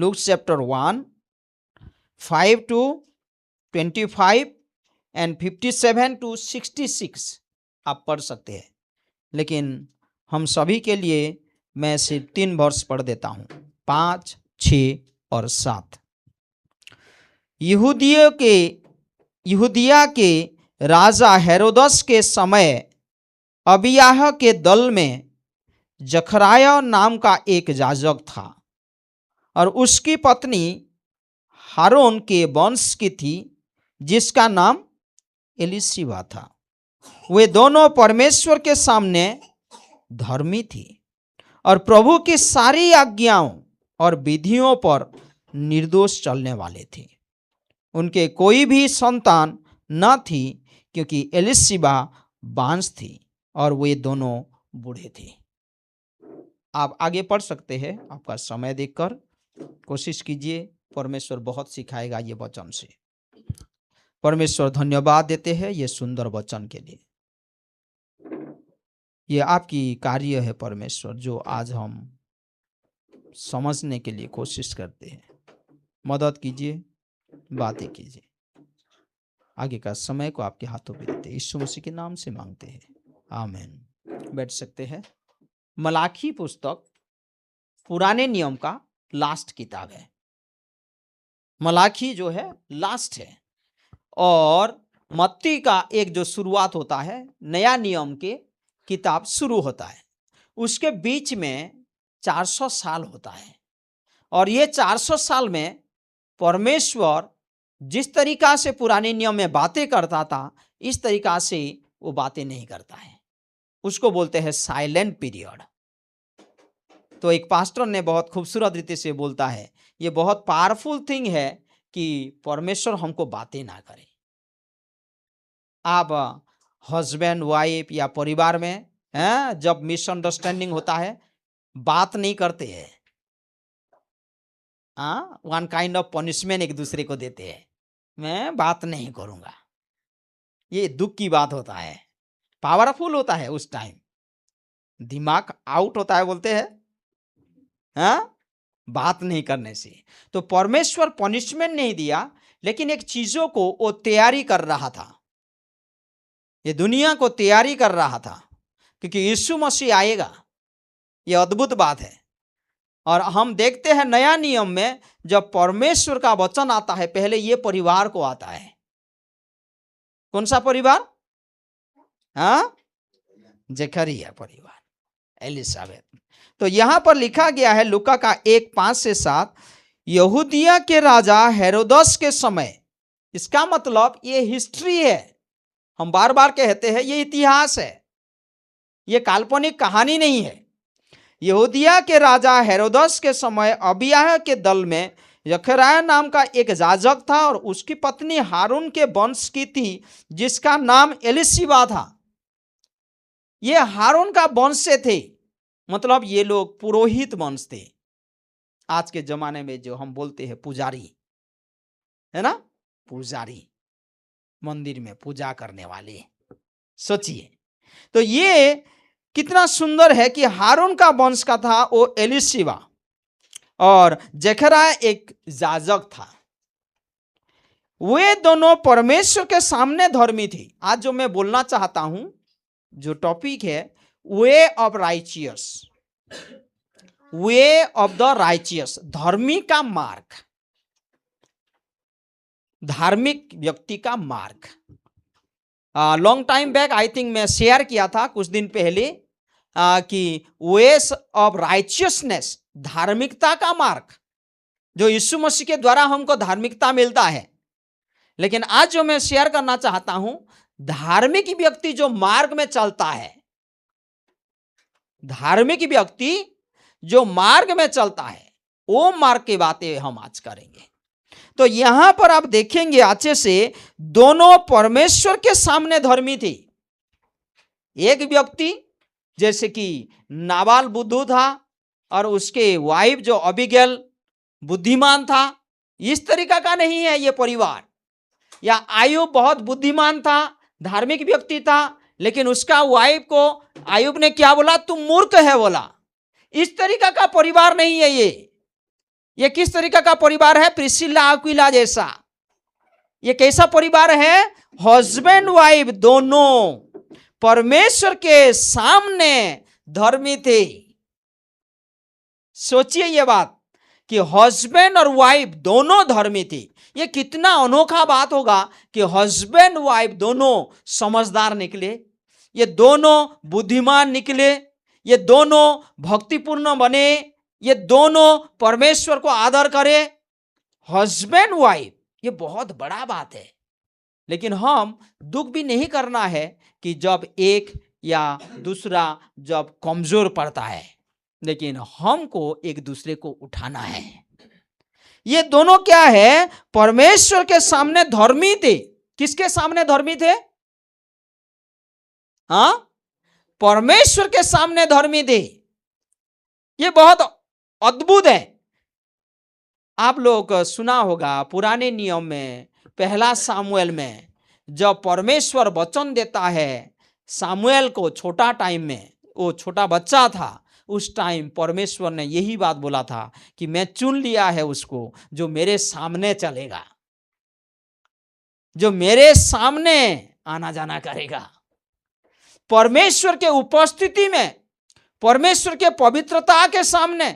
Luke chapter 1 5 to 25 and 57 to 66 आप पढ़ सकते हैं, लेकिन हम सभी के लिए मैं सिर्फ 3 वर्ष पढ़ देता हूं, 5, 6 और 7। यहूदिया के राजा हेरोदस के समय अबियाह के दल में जखराया नाम का एक याजक था और उसकी पत्नी हारून के वंश की थी जिसका नाम एलिशिबा था। वे दोनों परमेश्वर के सामने धर्मी थी और प्रभु की सारी आज्ञाओं और विधियों पर निर्दोष चलने वाले थे। उनके कोई भी संतान न थी क्योंकि एलिशिबा बांझ थी और वे दोनों बूढ़े थे। आप आगे पढ़ सकते हैं, आपका समय देखकर कोशिश कीजिए। परमेश्वर बहुत सिखाएगा ये वचन से। परमेश्वर धन्यवाद देते हैं ये सुंदर वचन के लिए। ये आपकी कार्य है परमेश्वर, जो आज हम समझने के लिए कोशिश करते हैं। मदद कीजिए, बातें कीजिए। आगे का समय को आपके हाथों में देते हैं, यीशु मसीह के नाम से मांगते हैं, आमीन। बैठ सकते हैं। मलाकी पुस्तक पुराने नियम का लास्ट किताब है। मलाकी जो है लास्ट है और मत्ती का एक जो शुरुआत होता है, नया नियम के किताब शुरू होता है, उसके बीच में 400 साल होता है। और ये 400 साल में परमेश्वर जिस तरीका से पुराने नियम में बातें करता था, इस तरीका से वो बातें नहीं करता है। उसको बोलते हैं साइलेंट पीरियड। तो एक पास्टर ने बहुत खूबसूरत रीति से बोलता है, ये बहुत पावरफुल थिंग है कि परमेश्वर हमको बातें ना करे। आप हस्बैंड वाइफ या परिवार में जब मिसअंडरस्टैंडिंग होता है, बात नहीं करते हैं, वन काइंड ऑफ पनिशमेंट एक दूसरे को देते हैं, मैं बात नहीं करूंगा। ये दुख की बात होता है, पावरफुल होता है। उस टाइम दिमाग आउट होता है, बोलते हैं बात नहीं करने से। तो परमेश्वर पनिशमेंट नहीं दिया, लेकिन एक चीजों को वो तैयारी कर रहा था, ये दुनिया को तैयारी कर रहा था, क्योंकि यीशु मसीह आएगा। ये अद्भुत बात है। और हम देखते हैं नया नियम में जब परमेश्वर का वचन आता है, पहले ये परिवार को आता है। कौन सा परिवार? जकरिया परिवार, एलिसाबेथ। तो यहां पर लिखा गया है लूका का 1:5 से 7, यहूदिया के राजा हेरोदस के समय। इसका मतलब ये हिस्ट्री है। हम बार बार कहते हैं ये इतिहास है, ये काल्पनिक कहानी नहीं है। यहूदिया के राजा हेरोदस के समय अबियाह के दल में जकरिया नाम का एक याजक था और उसकी पत्नी हारून के वंश की थी जिसका नाम एलिशिबा था। ये हारून का वंश से थे, मतलब ये लोग पुरोहित वंश थे। आज के जमाने में जो हम बोलते हैं पुजारी, है ना, पुजारी, मंदिर में पूजा करने वाले। सोचिए, तो ये कितना सुंदर है कि हारून का वंश का था वो एलिशिबा, और जकरिया एक याजक था। वे दोनों परमेश्वर के सामने धर्मी थे। आज जो मैं बोलना चाहता हूं, जो टॉपिक है, way of righteous, way of the righteous, धर्मी का मार्ग, धार्मिक व्यक्ति का मार्ग। Long time back I think मैं शेयर किया था कुछ दिन पहले कि वेस ऑफ राइचियसनेस, धार्मिकता का मार्ग, जो यीशु मसीह के द्वारा हमको धार्मिकता मिलता है। लेकिन आज जो मैं शेयर करना चाहता हूं, धार्मिक व्यक्ति जो मार्ग में चलता है, धार्मिक व्यक्ति जो मार्ग में चलता है, वो मार्ग की बातें हम आज करेंगे। तो यहां पर आप देखेंगे अच्छे से, दोनों परमेश्वर के सामने धर्मी थे। एक व्यक्ति जैसे कि नाबाल बुद्धू था और उसके वाइफ जो अबीगैल बुद्धिमान था, इस तरीका का नहीं है ये परिवार। या आयुब बहुत बुद्धिमान था, धार्मिक व्यक्ति था, लेकिन उसका वाइफ को आयुब ने क्या बोला? तुम मूर्ख है बोला। इस तरीका का परिवार नहीं है ये। ये किस तरीके का परिवार है? प्रिसिल्ला अक्विला जैसा। ये कैसा परिवार है? हस्बैंड वाइफ दोनों परमेश्वर के सामने धर्मी थे। सोचिए ये बात कि हस्बैंड और वाइफ दोनों धर्मी थे। ये कितना अनोखा बात होगा कि हस्बैंड वाइफ दोनों समझदार निकले, ये दोनों बुद्धिमान निकले, ये दोनों भक्तिपूर्ण बने, ये दोनों परमेश्वर को आदर करे। हस्बैंड वाइफ, ये बहुत बड़ा बात है। लेकिन हम दुख भी नहीं करना है कि जब एक या दूसरा जब कमजोर पड़ता है, लेकिन हमको एक दूसरे को उठाना है। ये दोनों क्या है? परमेश्वर के सामने धर्मी थे। किसके सामने धर्मी थे? हाँ, परमेश्वर के सामने धर्मी थे। ये बहुत अद्भुत है। आप लोग सुना होगा पुराने नियम में, पहला सामुएल में, जब परमेश्वर वचन देता है सामुएल को, छोटा टाइम में, वो छोटा बच्चा था, उस टाइम परमेश्वर ने यही बात बोला था कि मैं चुन लिया है उसको जो मेरे सामने चलेगा, जो मेरे सामने आना जाना करेगा। परमेश्वर के उपस्थिति में, परमेश्वर के पवित्रता के सामने,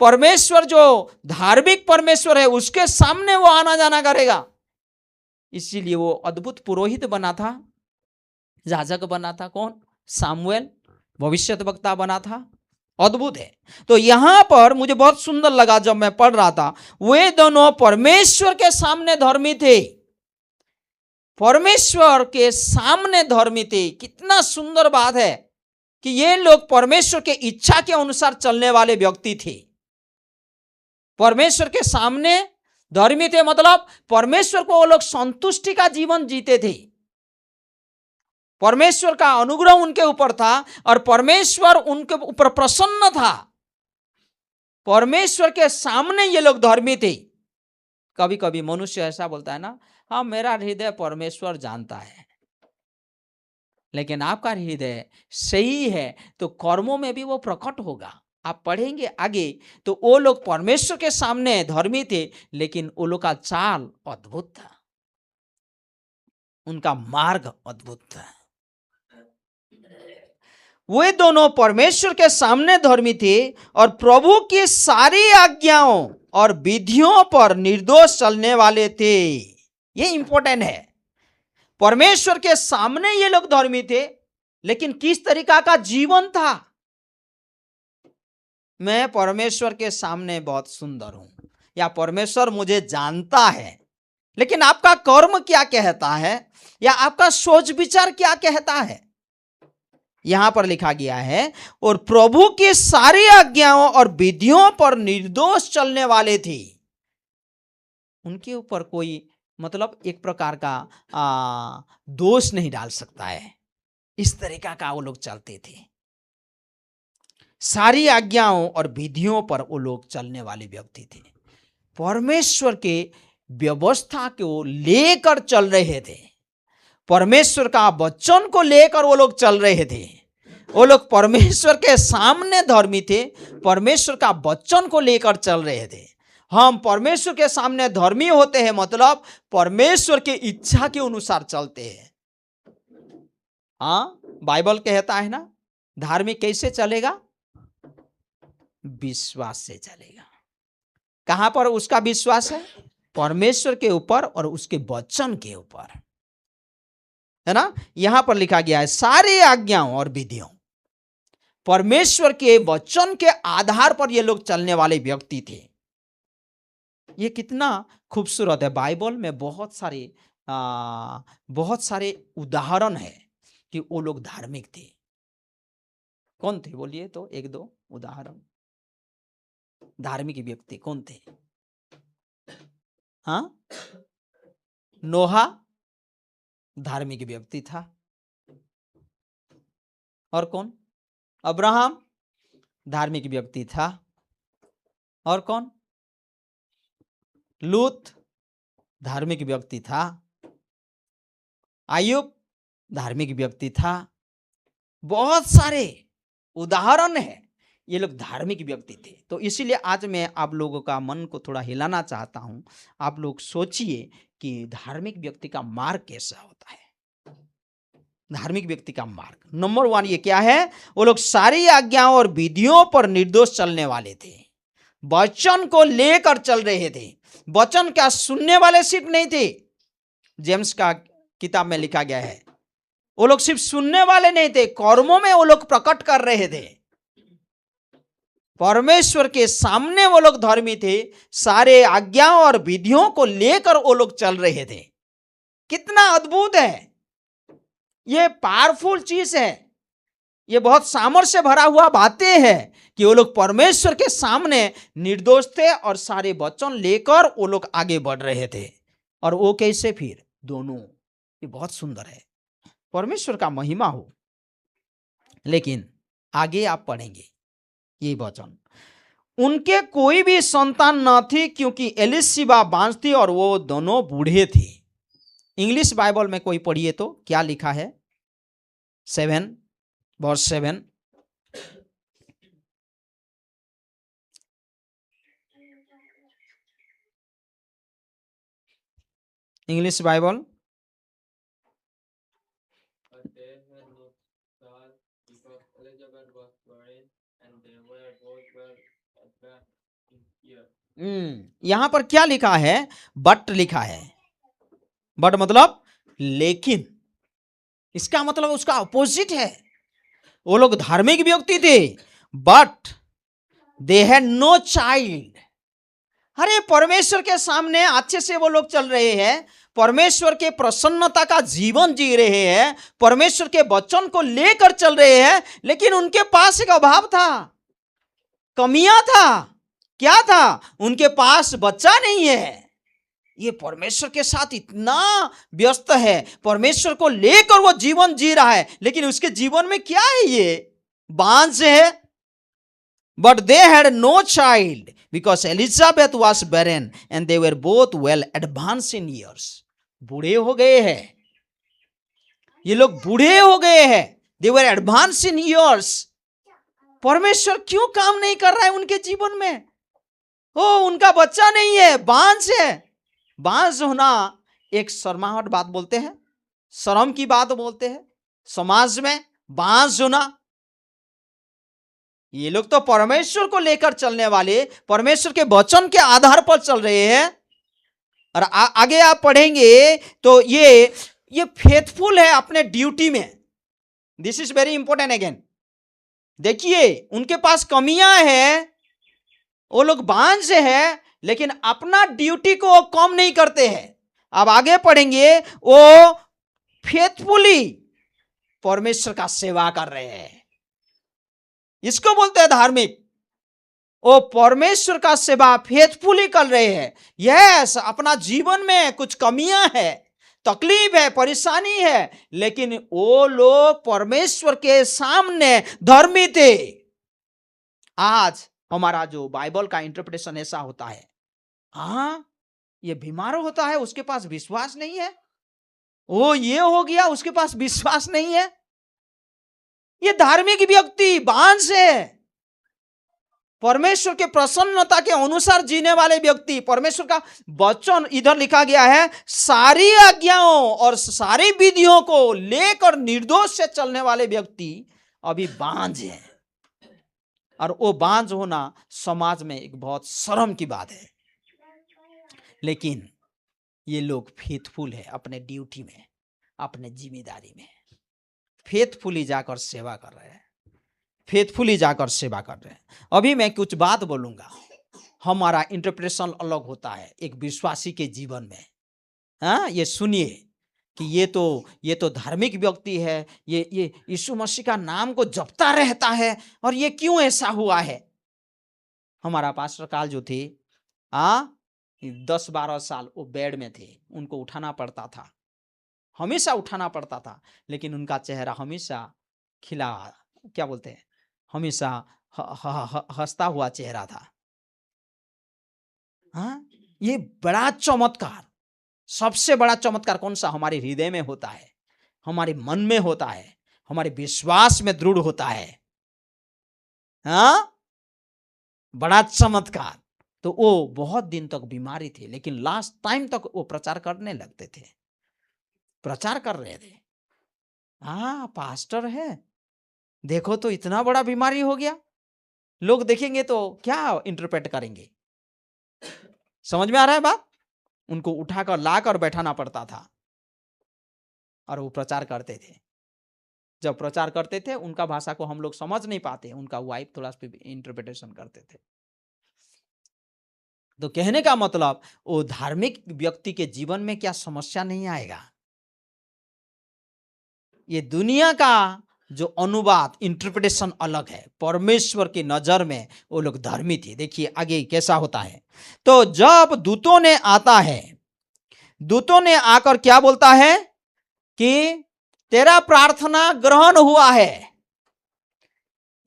परमेश्वर जो धार्मिक परमेश्वर है उसके सामने वो आना जाना करेगा। इसीलिए वो अद्भुत पुरोहित बना था, याजक बना था। कौन? सामुएल भविष्यद्वक्ता बना था। अद्भुत है। तो यहां पर मुझे बहुत सुंदर लगा जब मैं पढ़ रहा था, वे दोनों परमेश्वर के सामने धर्मी थे। परमेश्वर के सामने धर्मी थे। कितना सुंदर बात है कि ये लोग परमेश्वर के इच्छा के अनुसार चलने वाले व्यक्ति थे। परमेश्वर के सामने धर्मी थे, मतलब परमेश्वर को वो लोग संतुष्टि का जीवन जीते थे। परमेश्वर का अनुग्रह उनके ऊपर था और परमेश्वर उनके ऊपर प्रसन्न था। परमेश्वर के सामने ये लोग धर्मी थे। कभी कभी मनुष्य ऐसा बोलता है ना, हाँ मेरा हृदय परमेश्वर जानता है, लेकिन आपका हृदय सही है तो कर्मों में भी वो प्रकट होगा। आप पढ़ेंगे आगे तो वो लोग परमेश्वर के सामने धर्मी थे, लेकिन वो लोग का चाल अद्भुत था, उनका मार्ग अद्भुत था। वे दोनों परमेश्वर के सामने धर्मी थे और प्रभु की सारी आज्ञाओं और विधियों पर निर्दोष चलने वाले थे। ये इंपॉर्टेंट है। परमेश्वर के सामने ये लोग धर्मी थे, लेकिन किस तरीका का जीवन था? मैं परमेश्वर के सामने बहुत सुंदर हूं, या परमेश्वर मुझे जानता है, लेकिन आपका कर्म क्या कहता है, या आपका सोच विचार क्या कहता है? यहां पर लिखा गया है, और प्रभु की सारी आज्ञाओं और विधियों पर निर्दोष चलने वाले थे। उनके ऊपर कोई मतलब एक प्रकार का दोष नहीं डाल सकता है। इस तरीका का वो लोग चलते थे। सारी आज्ञाओं और विधियों पर वो लोग चलने वाले व्यक्ति थे। परमेश्वर के व्यवस्था को लेकर चल रहे थे। परमेश्वर का वचन को लेकर वो लोग चल रहे थे। वो लोग परमेश्वर के सामने धर्मी थे, परमेश्वर का वचन को लेकर चल रहे थे। हम परमेश्वर के सामने धर्मी होते हैं, मतलब परमेश्वर की इच्छा के अनुसार चलते हैं। हाँ, बाइबल कहता है ना, धार्मिक कैसे चलेगा? विश्वास से चलेगा। कहां पर उसका विश्वास है? परमेश्वर के ऊपर और उसके वचन के ऊपर, है ना। यहां पर लिखा गया है सारी आज्ञाओं और विधियों। परमेश्वर के वचन के आधार पर ये लोग चलने वाले व्यक्ति थे। ये कितना खूबसूरत है। बाइबल में बहुत सारे उदाहरण है कि वो लोग धार्मिक थे। कौन थे बोलिए तो एक दो उदाहरण। धार्मिक व्यक्ति कौन थे? हाँ, नोहा धार्मिक व्यक्ति था। और कौन? अब्राहम धार्मिक व्यक्ति था। और कौन? लूत धार्मिक व्यक्ति था। अय्यूब धार्मिक व्यक्ति था। बहुत सारे उदाहरण है ये लोग धार्मिक व्यक्ति थे। तो इसीलिए आज मैं आप लोगों का मन को थोड़ा हिलाना चाहता हूँ। आप लोग सोचिए कि धार्मिक व्यक्ति का मार्ग कैसा होता है। धार्मिक व्यक्ति का मार्ग नंबर 1 ये क्या है? वो लोग सारी आज्ञाओं और विधियों पर निर्दोष चलने वाले थे। वचन को लेकर चल रहे थे। वचन क्या सुनने वाले सिर्फ नहीं थे। जेम्स का किताब में लिखा गया है, वो लोग सिर्फ सुनने वाले नहीं थे, कर्मों में वो लोग प्रकट कर रहे थे। परमेश्वर के सामने वो लोग धर्मी थे। सारे आज्ञाओं और विधियों को लेकर वो लोग चल रहे थे। कितना अद्भुत है! ये पावरफुल चीज है। ये बहुत सामर्थ्य से भरा हुआ बातें हैं कि वो लोग परमेश्वर के सामने निर्दोष थे और सारे वचन लेकर वो लोग आगे बढ़ रहे थे। और वो कैसे? फिर दोनों। ये बहुत सुंदर है। परमेश्वर का महिमा हो। लेकिन आगे आप पढ़ेंगे ये वचन, उनके कोई भी संतान न थी क्योंकि एलिशिबा बांझ थी और वो दोनों बूढ़े थे। इंग्लिश बाइबल में कोई पढ़िए तो क्या लिखा है? 7 वर्स 7। English Bible. यहां पर क्या लिखा है? बट लिखा है। बट मतलब लेकिन। इसका मतलब उसका अपोजिट है। वो लोग धार्मिक व्यक्ति थे, but they had no child. अरे परमेश्वर के सामने अच्छे से वो लोग चल रहे हैं, परमेश्वर के प्रसन्नता का जीवन जी रहे हैं, परमेश्वर के वचन को लेकर चल रहे हैं, लेकिन उनके पास एक अभाव था, कमियां था। क्या था? उनके पास बच्चा नहीं है। ये परमेश्वर के साथ इतना व्यस्त है, परमेश्वर को लेकर वो जीवन जी रहा है, लेकिन उसके जीवन में क्या है? ये बांझ है। But they had no child because Elizabeth was barren and they were both well advance in years. बूढ़े हो गए हैं ये लोग, बूढ़े हो गए हैं। दे वर एडवांस इन ईयर्स। परमेश्वर क्यों काम नहीं कर रहा है उनके जीवन में? उनका बच्चा नहीं है, बांझ है। बांझ होना एक शर्माहट बात बोलते हैं, शर्म की बात बोलते हैं समाज में, बांझ होना। ये लोग तो परमेश्वर को लेकर चलने वाले, परमेश्वर के वचन के आधार पर चल रहे हैं। और आगे आप पढ़ेंगे तो ये फेथफुल है अपने ड्यूटी में। This is very important again. देखिए उनके पास कमियां हैं, वो लोग बांझ हैं, लेकिन अपना ड्यूटी को कम नहीं करते हैं। अब आगे पढ़ेंगे, वो फेथफुली परमेश्वर का सेवा कर रहे हैं। इसको बोलते हैं धार्मिक। वो परमेश्वर का सेवा फेथफुली कर रहे हैं। यस, अपना जीवन में कुछ कमियां है, तकलीफ है, परेशानी है, लेकिन वो लोग परमेश्वर के सामने धर्मी थे। आज हमारा जो बाइबल का इंटरप्रिटेशन ऐसा होता है, ये बीमार होता है, उसके पास विश्वास नहीं है, वो ये हो गया, उसके पास विश्वास नहीं है। ये धार्मिक व्यक्ति बांझ है। परमेश्वर के प्रसन्नता के अनुसार जीने वाले व्यक्ति, परमेश्वर का वचन इधर लिखा गया है, सारी आज्ञाओं और सारी विधियों को लेकर निर्दोष से चलने वाले व्यक्ति अभी बांझ है। और वो बांझ होना समाज में एक बहुत शर्म की बात है। लेकिन ये लोग फेथफुल है अपने ड्यूटी में, अपने जिम्मेदारी में, फेथफुली जाकर सेवा कर रहे हैं, फेथफुली जाकर सेवा कर रहे हैं। अभी मैं कुछ बात बोलूंगा, हमारा इंटरप्रिटेशन अलग होता है एक विश्वासी के जीवन में। ये सुनिए कि ये तो धार्मिक व्यक्ति है, ये यीशु मसीह का नाम को जपता रहता है, और ये क्यों ऐसा हुआ है? हमारा पास्टर काल जो थे 10-12 साल वो बेड में थे, उनको उठाना पड़ता था, हमेशा उठाना पड़ता था, लेकिन उनका चेहरा हमेशा खिला, क्या बोलते हैं, हमेशा हंसता हुआ चेहरा था। ये बड़ा चमत्कार, सबसे बड़ा चमत्कार कौन सा? हमारे हृदय में होता है, हमारे मन में होता है, हमारे विश्वास में दृढ़ होता है। बड़ा चमत्कार। तो वो बहुत दिन तक बीमारी थी, लेकिन लास्ट टाइम तक वो प्रचार करने लगते थे, प्रचार कर रहे थे। हाँ पास्टर है, देखो तो इतना बड़ा बीमारी हो गया। लोग देखेंगे तो क्या इंटरप्रेट करेंगे? समझ में आ रहा है बात? उनको उठाकर लाकर बैठाना पड़ता था और वो प्रचार करते थे। जब प्रचार करते थे उनका भाषा को हम लोग समझ नहीं पाते, उनका वाइफ थोड़ा सा इंटरप्रिटेशन करते थे। तो कहने का मतलब वो धार्मिक व्यक्ति के जीवन में क्या समस्या नहीं आएगा? ये दुनिया का जो अनुवाद इंटरप्रिटेशन अलग है, परमेश्वर की नजर में वो लोग धर्मी थे। देखिए आगे कैसा होता है। तो जब दूतों ने आता है, दूतों ने आकर क्या बोलता है कि तेरा प्रार्थना ग्रहण हुआ है।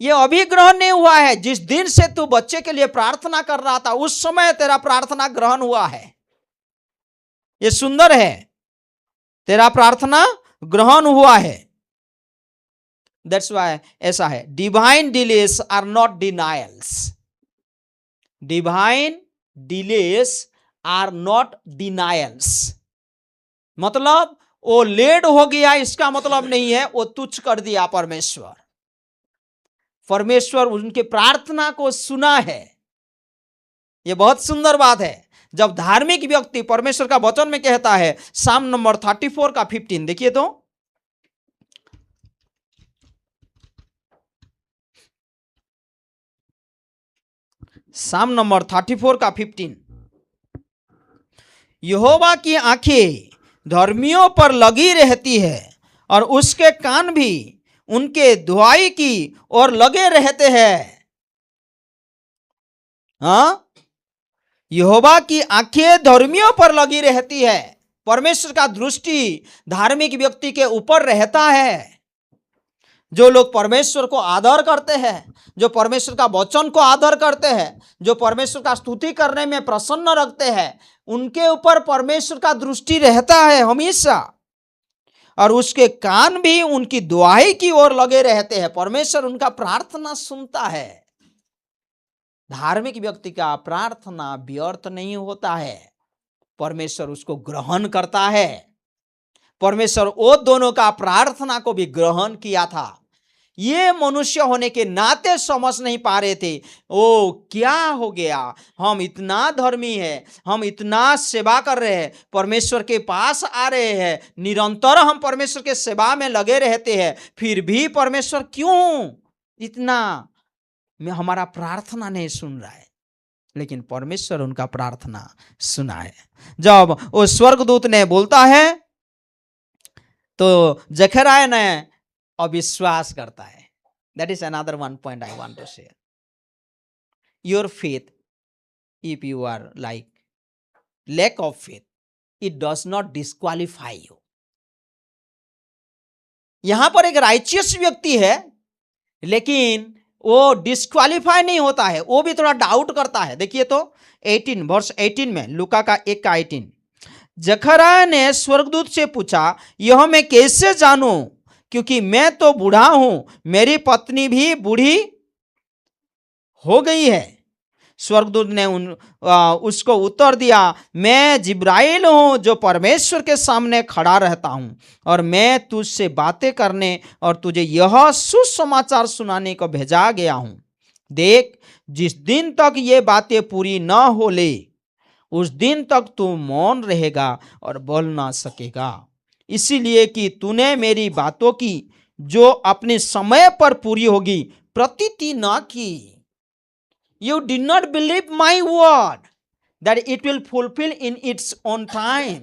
ये अभी ग्रहण नहीं हुआ है, जिस दिन से तू बच्चे के लिए प्रार्थना कर रहा था उस समय तेरा प्रार्थना ग्रहण हुआ है। ये सुंदर है, तेरा प्रार्थना ग्रहण हुआ है। दैट्स व्हाई ऐसा है, divine delays are not denials. Divine delays are not denials. मतलब वो लेट हो गया इसका मतलब नहीं है वो तुच्छ कर दिया परमेश्वर। परमेश्वर उनके प्रार्थना को सुना है। यह बहुत सुंदर बात है। जब धार्मिक व्यक्ति परमेश्वर का वचन में कहता है, साम नंबर 34 का 15 देखिए तो, साम नंबर 34 का 15, यहोवा की आंखें धर्मियों पर लगी रहती है और उसके कान भी उनके दुआई की ओर लगे रहते हैं। हाँ, यहोवा की आंखें धर्मियों पर लगी रहती है। परमेश्वर का दृष्टि धार्मिक व्यक्ति के ऊपर रहता है। जो लोग परमेश्वर को आदर करते हैं, जो परमेश्वर का वचन को आदर करते हैं, जो परमेश्वर का स्तुति करने में प्रसन्न रखते हैं, उनके ऊपर परमेश्वर का दृष्टि रहता है हमेशा, और उसके कान भी उनकी दुआई की ओर लगे रहते हैं। परमेश्वर उनका प्रार्थना सुनता है। धार्मिक व्यक्ति का प्रार्थना व्यर्थ नहीं होता है, परमेश्वर उसको ग्रहण करता है। परमेश्वर वो दोनों का प्रार्थना को भी ग्रहण किया था। ये मनुष्य होने के नाते समझ नहीं पा रहे थे, ओ क्या हो गया, हम इतना धर्मी है, हम इतना सेवा कर रहे हैं, परमेश्वर के पास आ रहे हैं, निरंतर हम परमेश्वर के सेवा में लगे रहते हैं, फिर भी परमेश्वर क्यों इतना हमारा प्रार्थना नहीं सुन रहा है? लेकिन परमेश्वर उनका प्रार्थना सुना है। जब वो स्वर्गदूत ने बोलता है तो जकरिया ने अविश्वास करता है। That is another one point I want to share. Your faith, if you are like lack of faith, it does not disqualify you. यहां पर एक राइचियस व्यक्ति है, लेकिन वो डिस्क्वालीफाई नहीं होता है, वो भी थोड़ा डाउट करता है। देखिए तो 18 वर्ष 18 में, लूका का 1 का 18, जकरिया ने स्वर्गदूत से पूछा, यह मैं कैसे जानूं, क्योंकि मैं तो बूढ़ा हूं, मेरी पत्नी भी बूढ़ी हो गई है। स्वर्गदूत ने उसको उत्तर दिया, मैं जिब्राइल हूं जो परमेश्वर के सामने खड़ा रहता हूं, और मैं तुझसे बातें करने और तुझे यह सुसमाचार सुनाने को भेजा गया हूं। देख, जिस दिन तक ये बातें पूरी न हो ले उस दिन तक तू मौन रहेगा और बोल ना सकेगा, इसीलिए कि तूने मेरी बातों की जो अपने समय पर पूरी होगी प्रतीति न की। You did not believe my word that it will fulfill in its own time.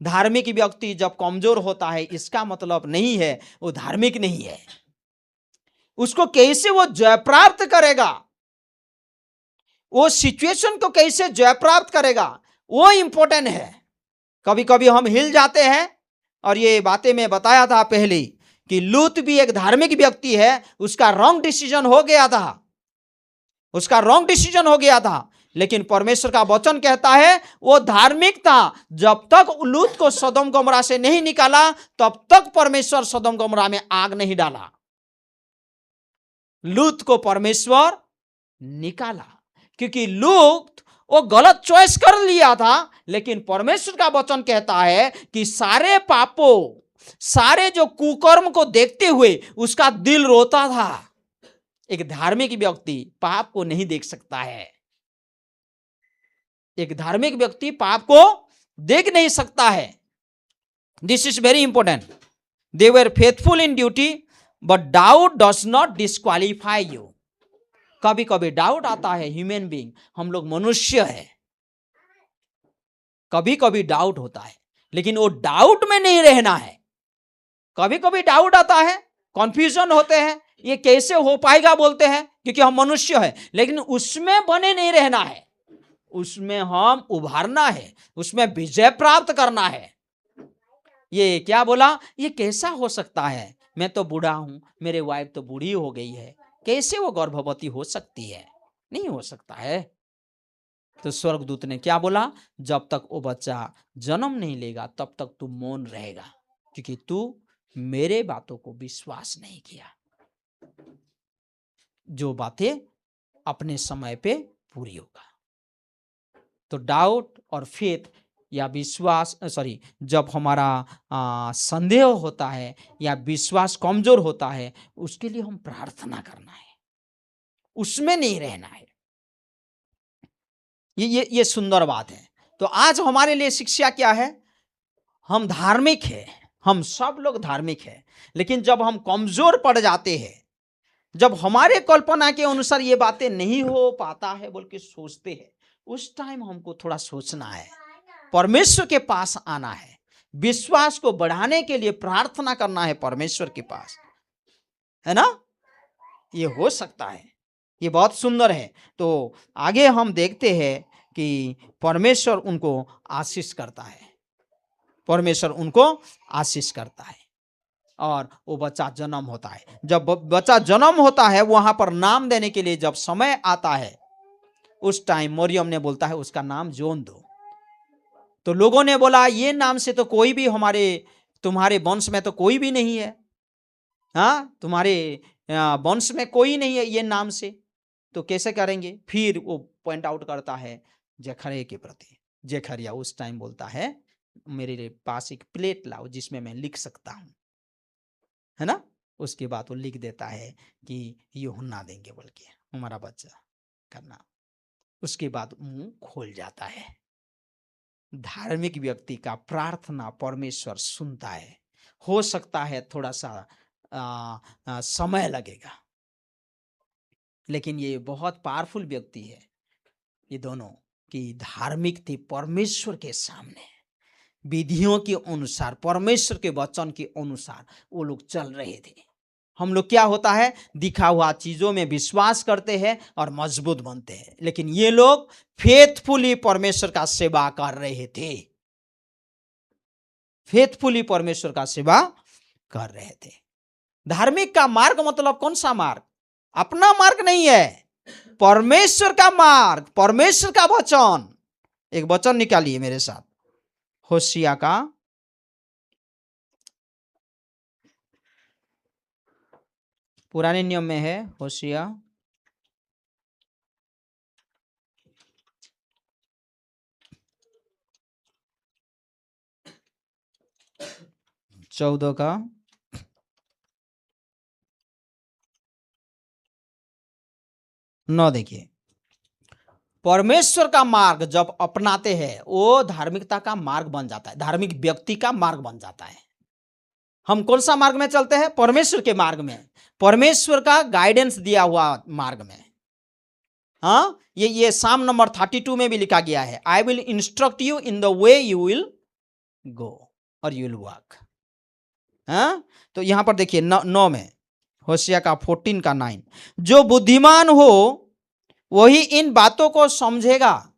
धार्मिक व्यक्ति जब कमजोर होता है, इसका मतलब नहीं है वो धार्मिक नहीं है। उसको कैसे वो जय प्राप्त करेगा, वो सिचुएशन को कैसे जय प्राप्त करेगा, वो इंपॉर्टेंट है। कभी कभी हम हिल जाते हैं, और ये बातें मैं बताया था पहले कि लूत भी एक धार्मिक व्यक्ति है, उसका रॉन्ग डिसीजन हो गया था, उसका रॉन्ग डिसीजन हो गया था, लेकिन परमेश्वर का वचन कहता है वो धार्मिक था। जब तक लूत को सदोम गमोरा से नहीं निकाला, तब तक परमेश्वर सदोम गमोरा में आग नहीं डाला। लूत को परमेश्वर निकाला, क्योंकि लूत वो गलत चॉइस कर लिया था। लेकिन परमेश्वर का वचन कहता है कि सारे पापों, सारे जो कुकर्म को देखते हुए उसका दिल रोता था। एक धार्मिक व्यक्ति पाप को नहीं देख सकता है। एक धार्मिक व्यक्ति पाप को देख नहीं सकता है। This is very important. They were faithful in duty but doubt does not disqualify you. कभी कभी डाउट आता है, ह्यूमन बीइंग, हम लोग मनुष्य है, कभी कभी डाउट होता है, लेकिन वो डाउट में नहीं रहना है। कभी कभी डाउट आता है, कंफ्यूजन होते हैं, ये कैसे हो पाएगा बोलते हैं, क्योंकि हम मनुष्य है, लेकिन उसमें बने नहीं रहना है। उसमें हम उभारना है, उसमें विजय प्राप्त करना है। ये क्या बोला, ये कैसा हो सकता है, मैं तो बूढ़ा हूं, मेरे वाइफ तो बूढ़ी हो गई है, कैसे वो गर्भवती हो सकती है, नहीं हो सकता है। तो स्वर्गदूत ने क्या बोला, जब तक वो बच्चा जन्म नहीं लेगा तब तक तू मौन रहेगा, क्योंकि तू मेरे बातों को विश्वास नहीं किया। जो बातें अपने समय पे पूरी होगा। तो डाउट और फेथ या विश्वास, जब हमारा संदेह होता है या विश्वास कमजोर होता है, उसके लिए हम प्रार्थना करना है, उसमें नहीं रहना है। ये सुंदर बात है। तो आज हमारे लिए शिक्षा क्या है, हम धार्मिक है, हम सब लोग धार्मिक है, लेकिन जब हम कमजोर पड़ जाते हैं, जब हमारे कल्पना के अनुसार ये बातें नहीं हो पाता है बोल के सोचते हैं, उस टाइम हमको थोड़ा सोचना है, परमेश्वर के पास आना है, विश्वास को बढ़ाने के लिए प्रार्थना करना है परमेश्वर के पास, है ना। ये हो सकता है, ये बहुत सुंदर है। तो आगे हम देखते हैं कि परमेश्वर उनको आशीष करता है, परमेश्वर उनको आशीष करता है, और वो बच्चा जन्म होता है। जब बच्चा जन्म होता है, वहां पर नाम देने के लिए जब समय आता है, उस टाइम मरियम ने बोलता है उसका नाम जॉन दो। तो लोगों ने बोला ये नाम से तो कोई भी तुम्हारे वंश में तो कोई भी नहीं है, हाँ, तुम्हारे वंश में कोई नहीं है ये नाम से, तो कैसे करेंगे। फिर वो पॉइंट आउट करता है जखरिया के प्रति। जखरिया उस टाइम बोलता है मेरे पास एक प्लेट लाओ जिसमें मैं लिख सकता हूं, है ना। उसके बाद वो लिख देता है कि यूहन्ना देंगे बोल के हमारा बच्चा करना। उसके बाद मुंह खोल जाता है। धार्मिक व्यक्ति का प्रार्थना परमेश्वर सुनता है। हो सकता है थोड़ा सा समय लगेगा, लेकिन ये बहुत पावरफुल व्यक्ति है। ये दोनों की धार्मिक थी, परमेश्वर के सामने विधियों के अनुसार, परमेश्वर के वचन के अनुसार वो लोग चल रहे थे। हम लोग क्या होता है, दिखा हुआ चीजों में विश्वास करते हैं और मजबूत बनते हैं, लेकिन ये लोग फेथफुली परमेश्वर का सेवा कर रहे थे, फेथफुली परमेश्वर का सेवा कर रहे थे। धार्मिक का मार्ग मतलब कौन सा मार्ग, अपना मार्ग नहीं है, परमेश्वर का मार्ग, परमेश्वर का वचन। एक वचन निकालिए मेरे साथ, होशिया का पुराने नियम में है, होशिया 14 का 9 देखिए। परमेश्वर का मार्ग जब अपनाते हैं वो धार्मिकता का मार्ग बन जाता है, धार्मिक व्यक्ति का मार्ग बन जाता है। हम कौन सा मार्ग में चलते हैं, परमेश्वर के मार्ग में, परमेश्वर का गाइडेंस दिया हुआ मार्ग में। हाँ, ये साम नंबर 32 में भी लिखा गया है, I will instruct you in the way you will go और यू विल वॉक। हाँ, तो यहां पर देखिए 9 में, होशिया का 14 का 9, जो बुद्धिमान हो वही इन बातों को समझेगा,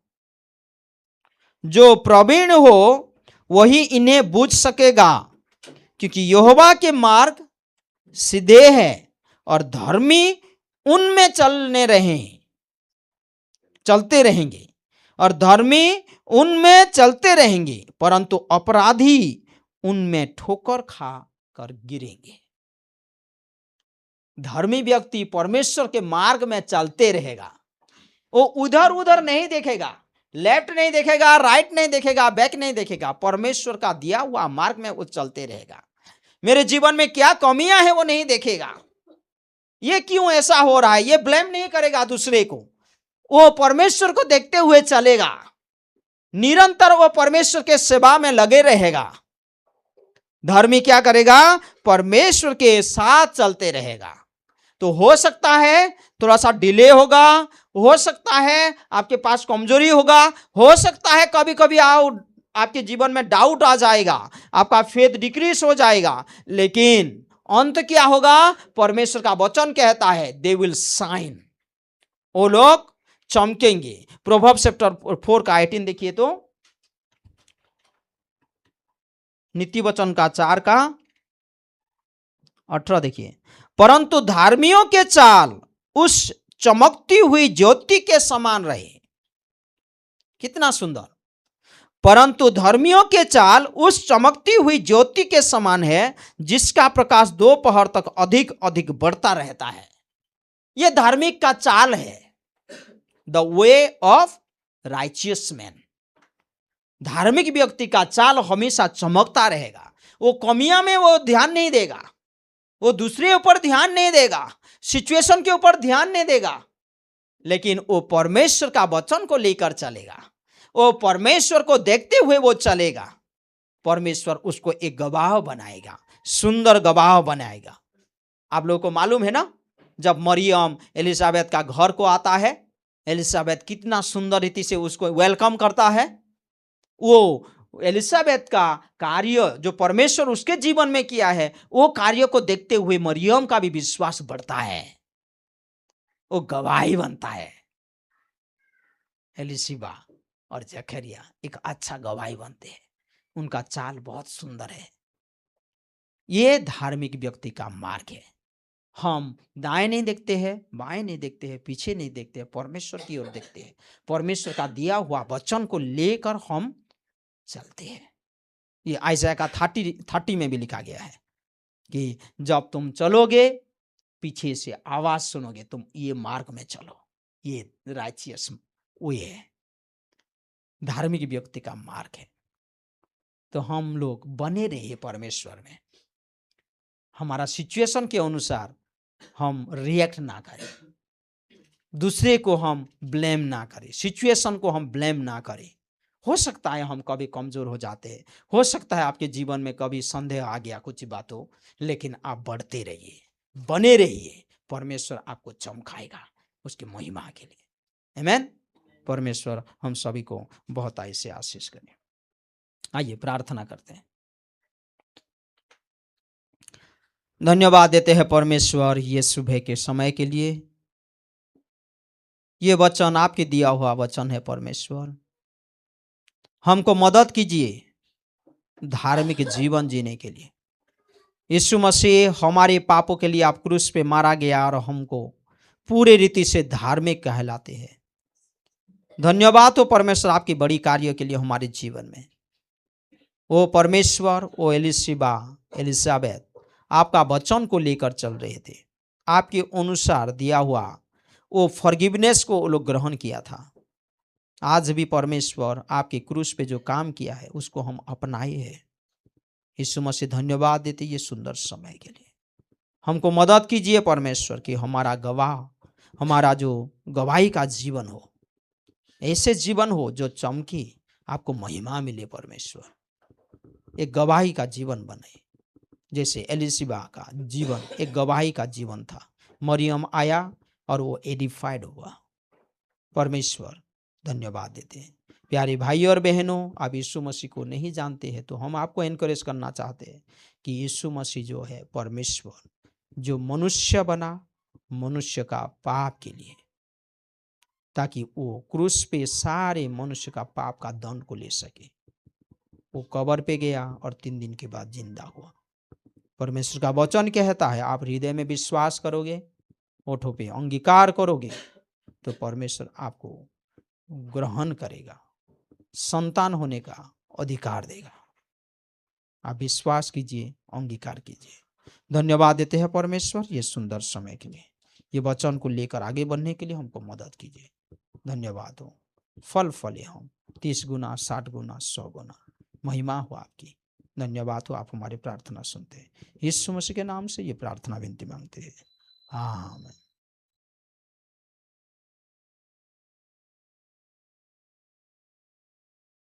जो प्रवीण हो वही इन्हें बूझ सकेगा, क्योंकि यहोवा के मार्ग सीधे है और धर्मी उनमें चलते रहेंगे और धर्मी उनमें चलते रहेंगे, परंतु अपराधी उनमें ठोकर खा कर गिरेंगे। धर्मी व्यक्ति परमेश्वर के मार्ग में चलते रहेगा, वो उधर उधर नहीं देखेगा, लेफ्ट नहीं देखेगा, राइट नहीं देखेगा, बैक नहीं देखेगा, परमेश्वर का दिया हुआ मार्ग में वो चलते रहेगा। मेरे जीवन में क्या कमियां हैं वो नहीं देखेगा, ये क्यों ऐसा हो रहा है ये ब्लेम नहीं करेगा दूसरे को, वो परमेश्वर को देखते हुए चलेगा, निरंतर वो परमेश्वर के सेवा में लगे रहेगा। धर्मी क्या करेगा? परमेश्वर के साथ चलते रहेगा। तो हो सकता है थोड़ा सा डिले होगा, हो सकता है आपके पास कमजोरी होगा, हो सकता है कभी कभी आपके जीवन में डाउट आ जाएगा, आपका फेथ डिक्रीज हो जाएगा, लेकिन अंत क्या होगा? परमेश्वर का वचन कहता है दे विल शाइन, वो लोग चमकेंगे। प्रोवर्ब्स चैप्टर 4 का 18 देखिए तो, नीति वचन का 4 का 18 देखिए। परंतु धार्मियों के चाल उस चमकती हुई ज्योति के समान रहे। कितना सुंदर! परंतु धर्मियों के चाल उस चमकती हुई ज्योति के समान है जिसका प्रकाश दोपहर तक अधिक अधिक बढ़ता रहता है। यह धार्मिक का चाल है, the way of righteous man. धार्मिक व्यक्ति का चाल हमेशा चमकता रहेगा, वो कमियां में वो ध्यान नहीं देगा, वो दूसरे ऊपर ध्यान नहीं देगा, सिचुएशन के ऊपर ध्यान नहीं देगा, लेकिन वो परमेश्वर का वचन को लेकर चलेगा, वो परमेश्वर को देखते हुए वो चलेगा। परमेश्वर उसको एक गवाह बनाएगा, सुंदर गवाह बनाएगा। आप लोगों को मालूम है ना, जब मरियम एलिजाबेथ का घर को आता है, एलिजाबेथ कितना सुंदर रीति से उसको वेलकम करता है। वो एलिजाबेथ का कार्य जो परमेश्वर उसके जीवन में किया है, वो कार्य को देखते हुए मरियम का भी विश्वास बढ़ता है, वो गवाही बनता है। एलिशिबा और जकरिया एक अच्छा गवाही बनते हैं, उनका चाल बहुत सुंदर है। ये धार्मिक व्यक्ति का मार्ग है। हम दाएं नहीं देखते हैं, बाएं नहीं देखते हैं, पीछे नहीं देखते हैं, परमेश्वर की ओर देखते हैं। परमेश्वर का दिया हुआ वचन को लेकर हम चलते हैं। ये आइज़ाया का 30 में भी लिखा गया है कि जब तुम चलोगे पीछे से आवाज सुनोगे, तुम ये मार्ग में चलो, ये राइचियस वे है, धार्मिक व्यक्ति का मार्ग है। तो हम लोग बने रहिए परमेश्वर में, हमारा सिचुएशन के अनुसार हम रिएक्ट ना करें, दूसरे को हम ब्लेम ना करें, सिचुएशन को हम ब्लेम ना करें। हो सकता है हम कभी कमजोर हो जाते हैं, हो सकता है आपके जीवन में कभी संदेह आ गया कुछ बातों, लेकिन आप बढ़ते रहिए, बने रहिए, परमेश्वर आपको चमकाएगा उसकी महिमा के लिए। आमीन। परमेश्वर हम सभी को बहुत ऐसे आशीष करें। आइए प्रार्थना करते हैं। धन्यवाद देते हैं परमेश्वर ये सुबह के समय के लिए। ये वचन आपके दिया हुआ वचन है परमेश्वर, हमको मदद कीजिए धार्मिक जीवन जीने के लिए। यीशु मसीह हमारे पापों के लिए आप क्रूस पे मारा गया और हमको पूरे रीति से धार्मिक कहलाते हैं। धन्यवाद हो परमेश्वर आपकी बड़ी कार्य के लिए हमारे जीवन में। वो परमेश्वर, वो एलिशिबा एलिजाबेथ आपका वचन को लेकर चल रहे थे, आपके अनुसार दिया हुआ वो फॉरगिवनेस को वो लोग ग्रहण किया था। आज भी परमेश्वर आपके क्रूस पे जो काम किया है उसको हम अपनाए हैं। यीशु मसीह धन्यवाद देते ये सुंदर समय के लिए। हमको मदद कीजिए परमेश्वर कि हमारा हमारा जो गवाही का जीवन हो, ऐसे जीवन हो जो चमकी, आपको महिमा मिले परमेश्वर। एक गवाही का जीवन बने, जैसे एलिशिबा का जीवन एक गवाही का जीवन था। मरियम आया और वो एडिफाइड हुआ। परमेश्वर धन्यवाद देते हैं। प्यारे भाई और बहनों, आप यीशु मसीह को नहीं जानते हैं तो हम आपको एनकरेज करना चाहते हैं कि यीशु मसीह जो है परमेश्वर, जो मनुष्य बना मनुष्य का पाप के लिए, ताकि वो क्रूस पे सारे मनुष्य का पाप का दंड को ले सके। वो कब्र पे गया और 3 दिन के बाद जिंदा हुआ। परमेश्वर का वचन कहता है आप हृदय में विश्वास करोगे, होठों पे अंगीकार करोगे तो परमेश्वर आपको ग्रहण करेगा, संतान होने का अधिकार देगा। आप विश्वास कीजिए, अंगीकार कीजिए। धन्यवाद देते हैं परमेश्वर ये सुंदर समय के लिए। ये वचन को लेकर आगे बढ़ने के लिए हमको मदद कीजिए। धन्यवाद हो। फल फले हम 30 गुना, 60 गुना, 100 गुना। महिमा हो आपकी। धन्यवाद हो, आप हमारी प्रार्थना सुनते हैं। यीशु मसीह के नाम से ये प्रार्थना विनती मांगते हैं। आमीन।